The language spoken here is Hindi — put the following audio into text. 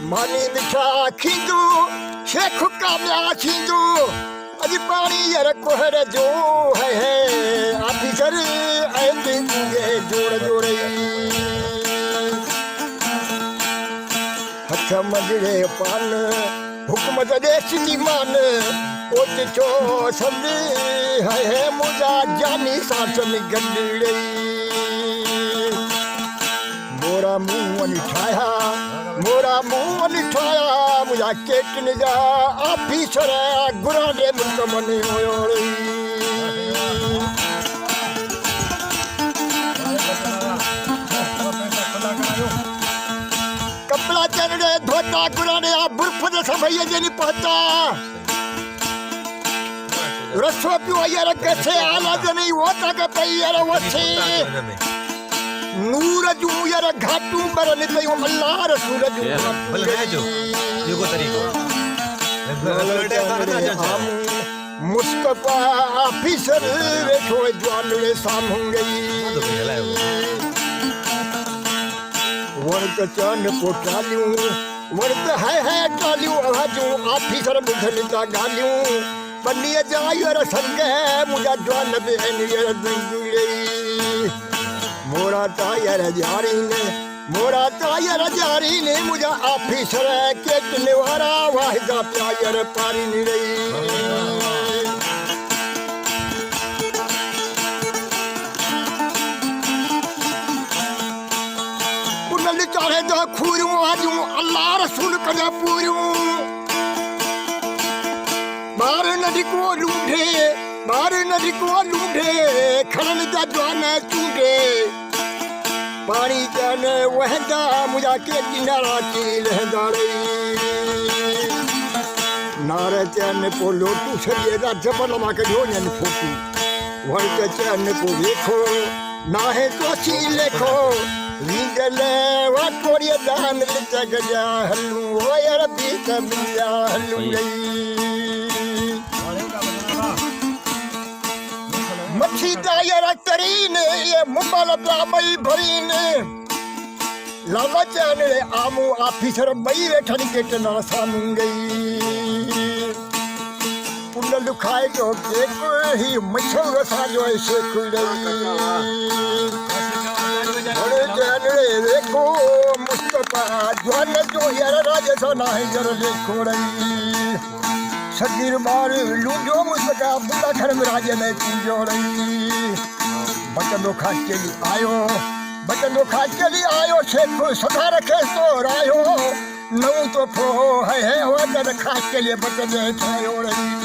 मानी मिठा खींदू शेख कामया खींदू अजी पानी यार कोहर जो है ऑफिसर आए जोड़ जोड़े हथ मजरे पान हुक्म दे सिंधी मान ओत चो समझी है मुझा जानी सांस में गंडड़े मोरा मुंह निठाया मुझा केटन जा ऑफिसर गुरा दे मुल्क मने होयोड़ी कपड़ा चढ़े धोता गुरा ने बुर्फ दे सभैया जनी पहता रसो पियो यार कसे आला जनी होता के पई यार वसे नूर जू यार घाटू बरन पयो अल्लाह रसूल जू बलगाजो यो तरीको मुस्तफा ऑफिसर वेठो जवान रे सामू गई वर्त चन पोटालियूं वर्त है टालियूं आवाजूं ऑफिसर बुधन ता गालियूं बन्नी जा यार संग मुझा जवान बे यार दंगड़ी मोरा टायर जारी ने मुझा ऑफिसर के निवारा वाहिदा प्यायर पारी नहीं रही पुनल चाहे तो खूरूं आजूं अल्लाह रसूल कजा पूरूं बार नदी को लूढ़े खलन जा जवान चूंडे पानी चन वहंदा मुझा के किनारा की लहंदा रही नारे चन पो लोटू छड़िए दा जबल मा के जोन फोटू वर्त चन पो देखो नाहे तो सी लेखो वींदले वा कोरिया दान जग जा हलू ओ यार बी कबिया हलू मच्छी दायर तरीन ये मुबाल ब्रामई भरीन लाला चैनले आमू ऑफिसर बई वेठन केटना सामू गई पुनल खाए जो केक ही मछर साजो ऐसे खुलई बड़े चैनले देखो मुस्तफा जवान जो यार राजसा नाही जर देखो रही सगीर बार लूंजो मुझका बुला घर में राजे में पूजो रही बचनो खास के लिए आयो शेख सदा रखे तो रायो नौ तो फो है वो खास के लिए बचने ठायो रही